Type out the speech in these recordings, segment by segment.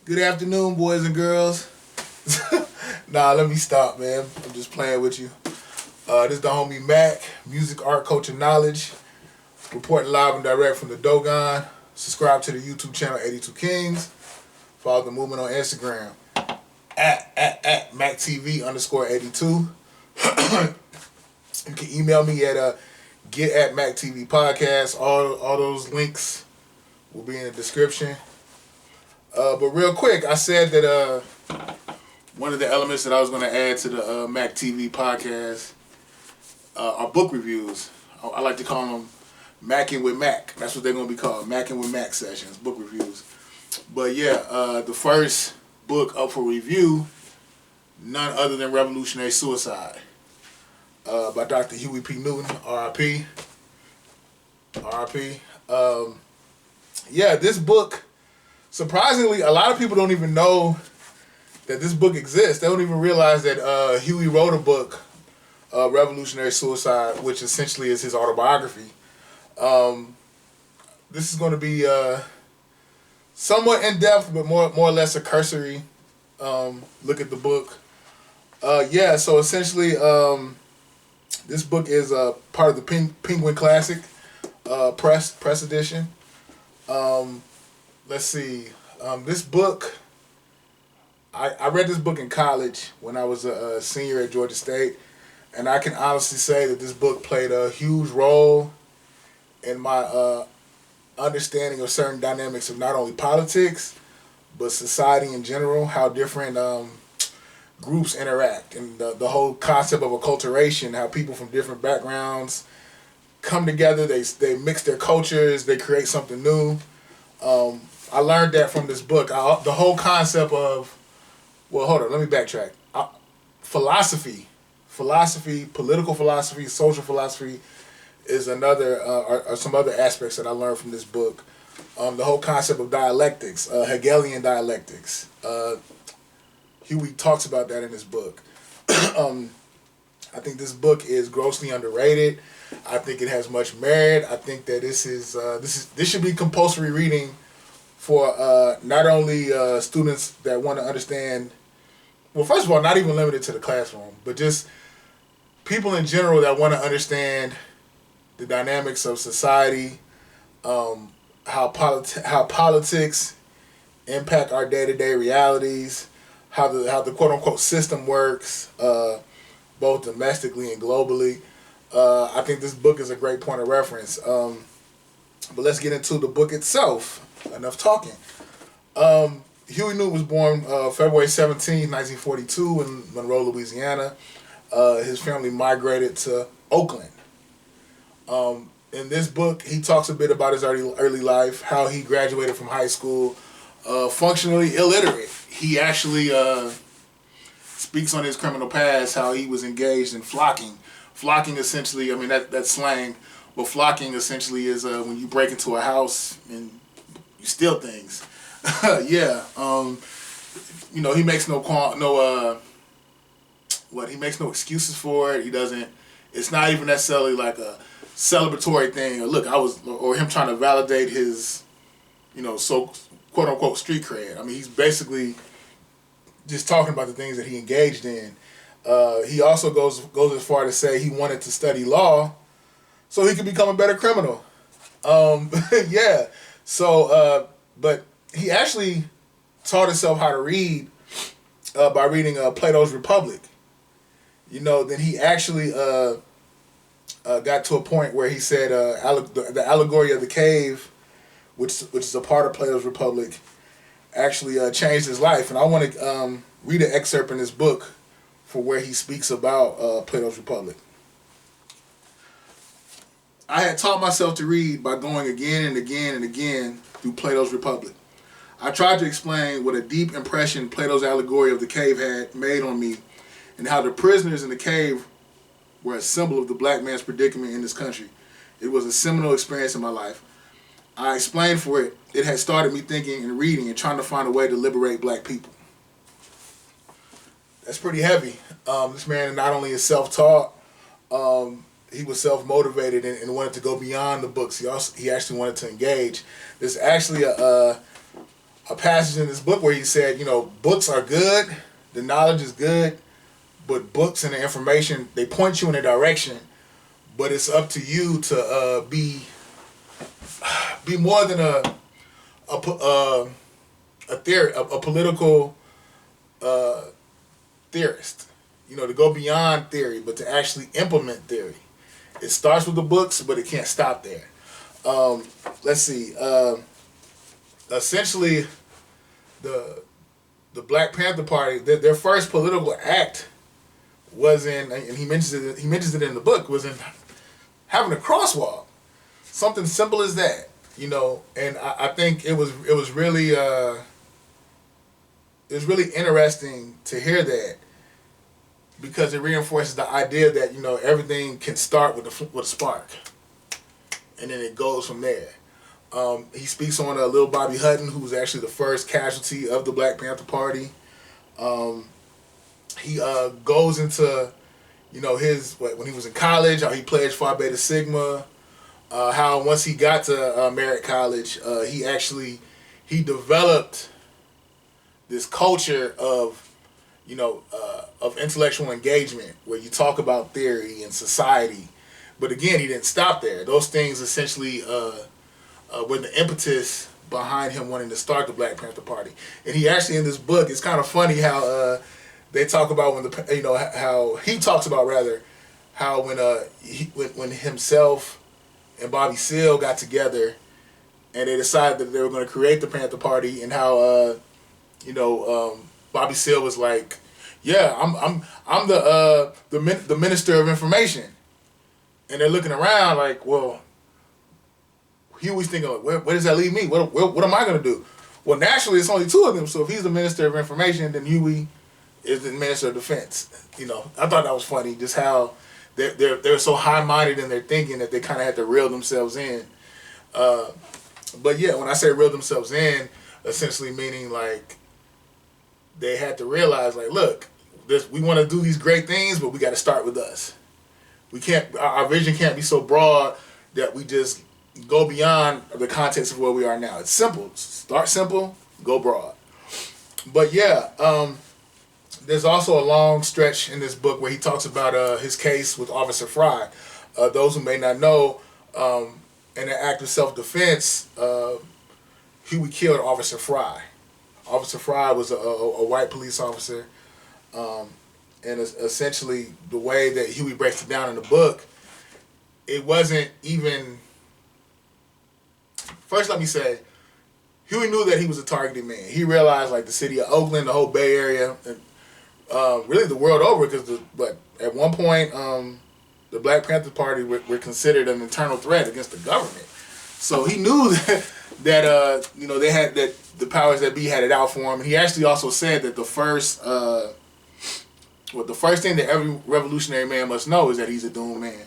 Good afternoon, boys and girls. Nah, let me stop, man. I'm just playing with you. This is the homie Mack, music, art, culture, knowledge. Reporting live and direct from the Dogon. Subscribe to the YouTube channel 82 Kings. Follow the movement on Instagram at MACKTV_82. You can email me at GETATMACKTVPODCAST. All those links will be in the description. But real quick, I said that one of the elements that I was going to add to the Mack TV podcast are book reviews. I like to call them MACKIN with Mack. That's what they're going to be called, MACKIN with Mack sessions, book reviews. But yeah, the first book up for review, none other than Revolutionary Suicide by Dr.Huey P.Newton, R.I.P. R.I.P. Yeah, this book... Surprisingly, a lot of people don't even know that this book exists. They don't even realize that Huey wrote a book, Revolutionary Suicide, which essentially is his autobiography. This is going to be somewhat in-depth, but more or less a cursory look at the book. Yeah, so essentially, this book is part of the Penguin Classic press edition. Let's see. This book, I read this book in college when I was a senior at Georgia State, and I can honestly say that this book played a huge role in my understanding of certain dynamics of not only politics, but society in general, how different groups interact, and the whole concept of acculturation, how people from different backgrounds come together, they mix their cultures, they create something new. I learned that from this book. The whole concept of, well, hold on, let me backtrack. Philosophy, political philosophy, social philosophy is another, are some other aspects that I learned from this book. The whole concept of dialectics, Hegelian dialectics. Huey talks about that in his book. I think this book is grossly underrated. I think it has much merit. I think that this should be compulsory reading for not only students that want to understand, well, first of all, not even limited to the classroom, but just people in general that want to understand the dynamics of society, how politics impact our day-to-day realities, how the quote-unquote system works, both domestically and globally. I think this book is a great point of reference. But let's get into the book itself. Enough talking. Huey Newton was born February 17, 1942 in Monroe, Louisiana. His family migrated to Oakland. In this book, he talks a bit about his early life, how he graduated from high school, functionally illiterate. He actually speaks on his criminal past, how he was engaged in flocking. Flocking essentially, I mean, that's slang, but flocking essentially is when you break into a house and you steal things. Yeah. He makes he makes no excuses for it. He doesn't, it's not even necessarily like a celebratory thing, or him trying to validate his, so quote unquote street cred. I mean, he's basically just talking about the things that he engaged in. He also goes as far to say he wanted to study law so he could become a better criminal. Yeah. So, but he actually taught himself how to read by reading Plato's Republic. Then he actually got to a point where he said the allegory of the cave, which is a part of Plato's Republic, actually changed his life. And I want to read an excerpt in this book for where he speaks about Plato's Republic. I had taught myself to read by going again and again and again through Plato's Republic. I tried to explain what a deep impression Plato's allegory of the cave had made on me, and how the prisoners in the cave were a symbol of the black man's predicament in this country. It was a seminal experience in my life. I explained for it. It had started me thinking and reading and trying to find a way to liberate black people. That's pretty heavy. This man not only is self-taught, he was self-motivated and wanted to go beyond the books. He actually wanted to engage. There's actually a a passage in this book where he said, books are good, the knowledge is good, but books and the information, they point you in a direction, but it's up to you to be more than a theory, a political theorist. To go beyond theory, but to actually implement theory. It starts with the books, but it can't stop there. Let's see. Essentially, the Black Panther Party, their first political act was in, and he mentions it in the book, was in having a crosswalk. Something simple as that, And I think it was really interesting to hear that, because it reinforces the idea that everything can start with a spark, and then it goes from there. He speaks on Lil Bobby Hutton, who was actually the first casualty of the Black Panther Party. He goes into when he was in college, how he pledged Phi Beta Sigma, how once he got to Merritt College, he developed this culture of intellectual engagement, where you talk about theory and society. But again, he didn't stop there. Those things essentially were the impetus behind him wanting to start the Black Panther Party. And he actually, in this book, it's kind of funny how they talk about how he talks about how when himself and Bobby Seale got together and they decided that they were going to create the Panther Party, and how Bobby Seale was like, "Yeah, I'm the Minister of Information," and they're looking around like, "Well," Huey's thinking, where does that leave me? What am I going to do? Well, naturally, it's only two of them. So if he's the Minister of Information, then Huey is the Minister of Defense. I thought that was funny, just how they're so high-minded in their thinking that they kind of had to reel themselves in. But yeah, when I say reel themselves in, essentially meaning like they had to realize, like, look, we want to do these great things, but we got to start with us. We can't. Our vision can't be so broad that we just go beyond the context of where we are now. It's simple. Start simple, go broad. But yeah, there's also a long stretch in this book where he talks about his case with Officer Frey. Those who may not know, in an act of self-defense, Huey killed Officer Frey. Officer Frey was a white police officer. And essentially, the way that Huey breaks it down in the book, it wasn't even... First, let me say, Huey knew that he was a targeted man. He realized, like, the city of Oakland, the whole Bay Area, and really the world over, because at one point, the Black Panther Party were considered an internal threat against the government. So he knew that they had, that the powers that be had it out for him. And he actually also said that the first thing that every revolutionary man must know is that he's a doomed man.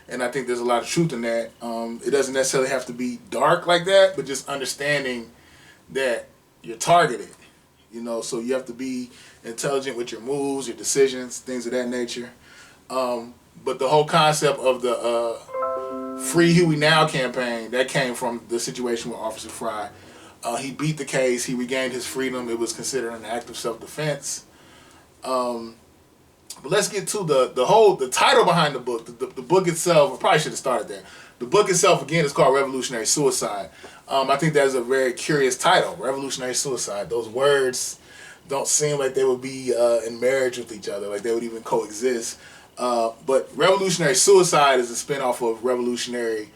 And I think there's a lot of truth in that. It doesn't necessarily have to be dark like that, but just understanding that you're targeted. So you have to be intelligent with your moves, your decisions, things of that nature. But the whole concept of the Free Huey Now campaign, that came from the situation with Officer Frey. He beat the case. He regained his freedom. It was considered an act of self-defense. But let's get to the title behind the book. The book itself, I probably should have started there. The book itself, again, is called Revolutionary Suicide. I think that is a very curious title, Revolutionary Suicide. Those words don't seem like they would be in marriage with each other, like they would even coexist. But Revolutionary Suicide is a spinoff of Revolutionary...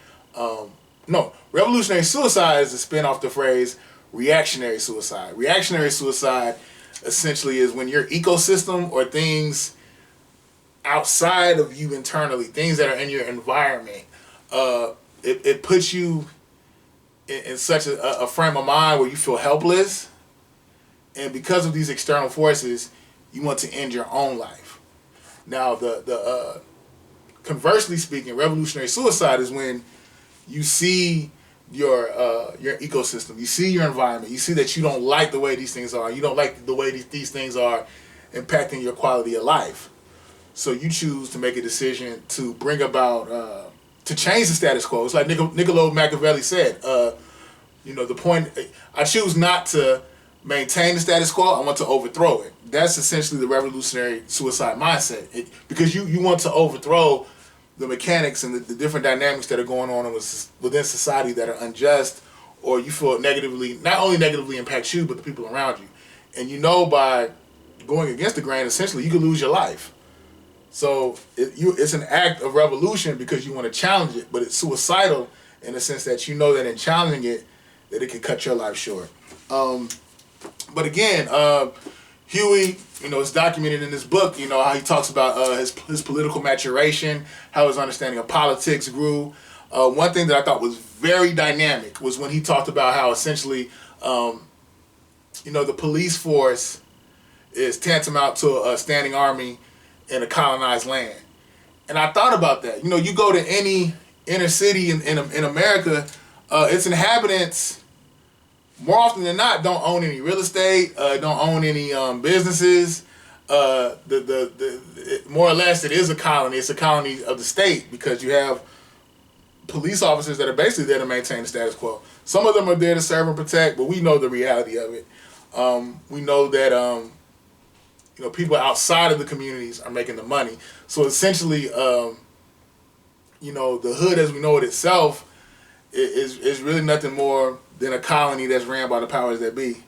Revolutionary Suicide is a spinoff of the phrase reactionary suicide. Reactionary suicide essentially is when your ecosystem or things outside of you internally, things that are in your environment, it puts you in such a frame of mind where you feel helpless, and because of these external forces, you want to end your own life. Now, the conversely speaking, revolutionary suicide is when you see your ecosystem, you see your environment, you see that you don't like the way these things are, you don't like the way these things are impacting your quality of life. So you choose to make a decision to bring about, to change the status quo. It's like Niccolo Machiavelli said, The point, I choose not to maintain the status quo. I want to overthrow it. That's essentially the revolutionary suicide mindset. Because you want to overthrow the mechanics and the different dynamics that are going on within society that are unjust, or you feel not only negatively impacts you, but the people around you. And by going against the grain, essentially, you could lose your life. So it's an act of revolution because you want to challenge it, but it's suicidal in the sense that that in challenging it, that it can cut your life short. But again, Huey, it's documented in this book, how he talks about his political maturation, how his understanding of politics grew. One thing that I thought was very dynamic was when he talked about how essentially, the police force is tantamount to a standing army in a colonized land. And I thought about that. You go to any inner city in America, its inhabitants, more often than not, don't own any real estate, don't own any businesses. More or less, it is a colony. It's a colony of the state because you have police officers that are basically there to maintain the status quo. Some of them are there to serve and protect, but we know the reality of it. We know that people outside of the communities are making the money. So essentially, the hood as we know it itself is really nothing more than a colony that's ran by the powers that be.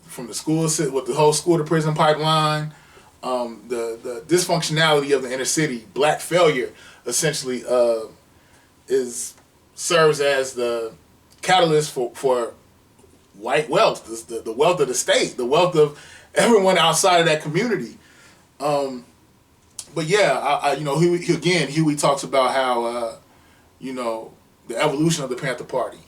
From the school, with the whole school to prison pipeline, the dysfunctionality of the inner city, black failure, essentially serves as the catalyst for white wealth, the wealth of the state, the wealth of everyone outside of that community. But yeah, Huey talks about how the evolution of the Panther Party,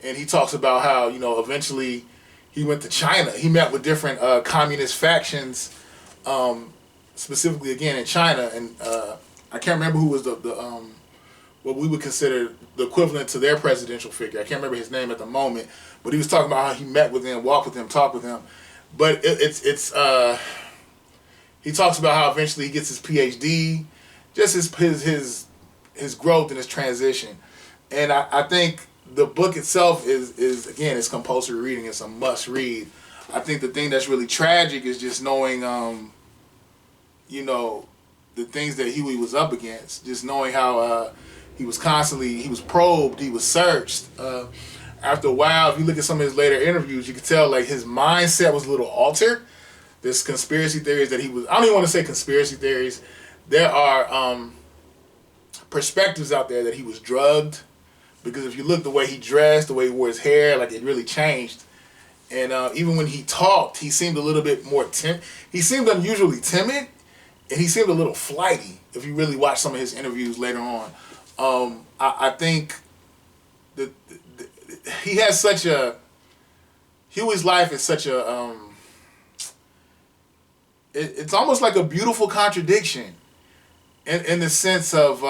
and he talks about how eventually he went to China. He met with different communist factions, specifically again in China, and I can't remember who was the what we would consider the equivalent to their presidential figure. I can't remember his name at the moment, but he was talking about how he met with them, walked with them, talked with them. But he talks about how eventually he gets his PhD, just his growth and his transition. And I think the book itself is again, it's compulsory reading. It's a must read. I think the thing that's really tragic is just knowing, the things that Huey was up against. Just knowing how he was probed, he was searched. After a while, if you look at some of his later interviews, you can tell like his mindset was a little altered. There's conspiracy theories that I don't even want to say conspiracy theories. There are perspectives out there that he was drugged, because if you look the way he dressed, the way he wore his hair, like it really changed. And even when he talked, he seemed a little bit more he seemed unusually timid, and he seemed a little flighty if you really watch some of his interviews later on. I think that he has such a... Huey's life is such a... it's almost like a beautiful contradiction in the sense of...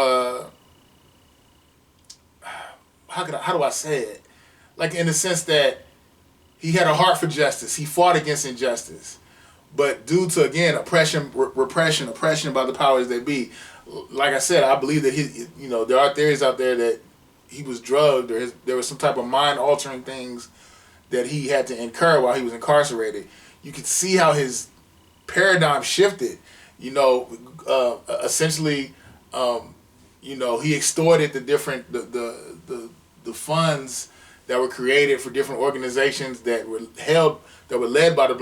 how do I say it? Like in the sense that he had a heart for justice. He fought against injustice. But due to, again, oppression by the powers that be, like I said, I believe that there are theories out there that he was drugged, or there was some type of mind-altering things that he had to incur while he was incarcerated. You could see how his paradigm shifted. Essentially, he extorted the funds that were created for different organizations that were led by the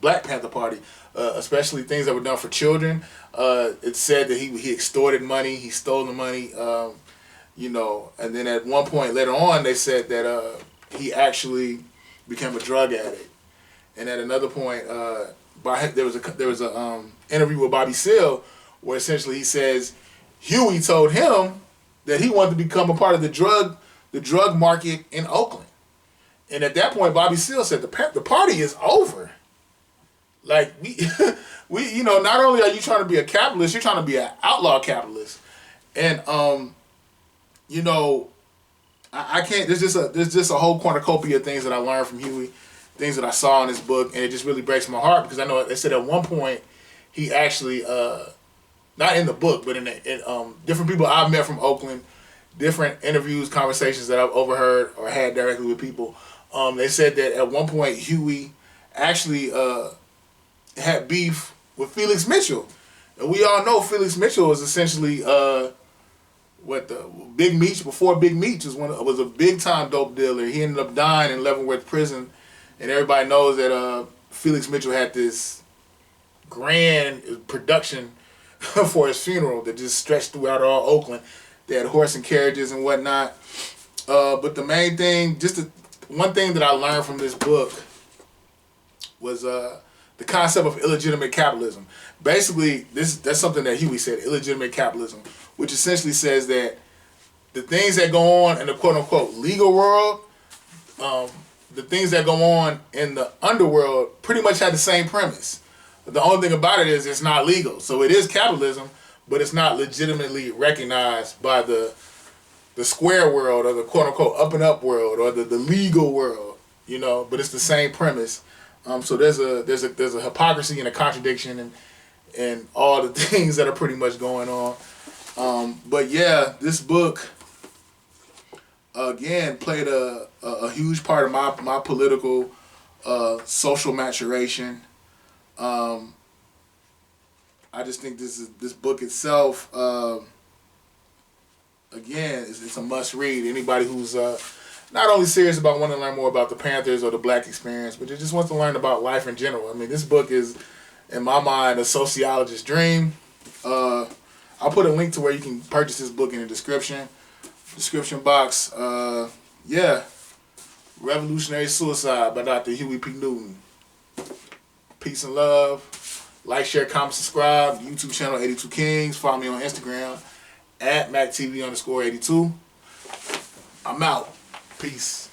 Black Panther Party, especially things that were done for children. It's said that he extorted money, he stole the money, and then at one point later on they said that he actually became a drug addict. And at another point, there was a interview with Bobby Seale where essentially he says Huey told him that he wanted to become a part of the drug market in Oakland. And at that point, Bobby Seale said, the party is over. Like, we not only are you trying to be a capitalist, you're trying to be an outlaw capitalist. And, I can't, there's just a whole cornucopia of things that I learned from Huey, things that I saw in his book, and it just really breaks my heart because I know they said at one point he actually, not in the book, but in different people I've met from Oakland different interviews, conversations that I've overheard or had directly with people, they said that at one point Huey actually had beef with Felix Mitchell. And we all know Felix Mitchell is essentially what the Big Meech before Big Meech was a big time dope dealer. He ended up dying in Leavenworth prison, and everybody knows that Felix Mitchell had this grand production for his funeral that just stretched throughout all Oakland. They had horse and carriages and whatnot. But the main thing, one thing that I learned from this book was the concept of illegitimate capitalism. Basically, that's something that Huey said, illegitimate capitalism, which essentially says that the things that go on in the quote-unquote legal world, the things that go on in the underworld pretty much had the same premise. The only thing about it is it's not legal. So it is capitalism, but it's not legitimately recognized by the square world or the quote-unquote up-and-up world or the legal world, you know, but it's the same premise. So there's a hypocrisy and a contradiction and all the things that are pretty much going on. But yeah, this book again played a huge part of my political social maturation. I just think this book itself again it's a must read. Anybody who's not only serious about wanting to learn more about the Panthers or the Black experience, but just wants to learn about life in general. I mean, this book is, in my mind, a sociologist's dream. I'll put a link to where you can purchase this book in the description box. Yeah, Revolutionary Suicide by Dr. Huey P.Newton. Peace and love. Like, share, comment, subscribe. YouTube channel 82 Kings. Follow me on Instagram at MACKTV_82. I'm out. Peace.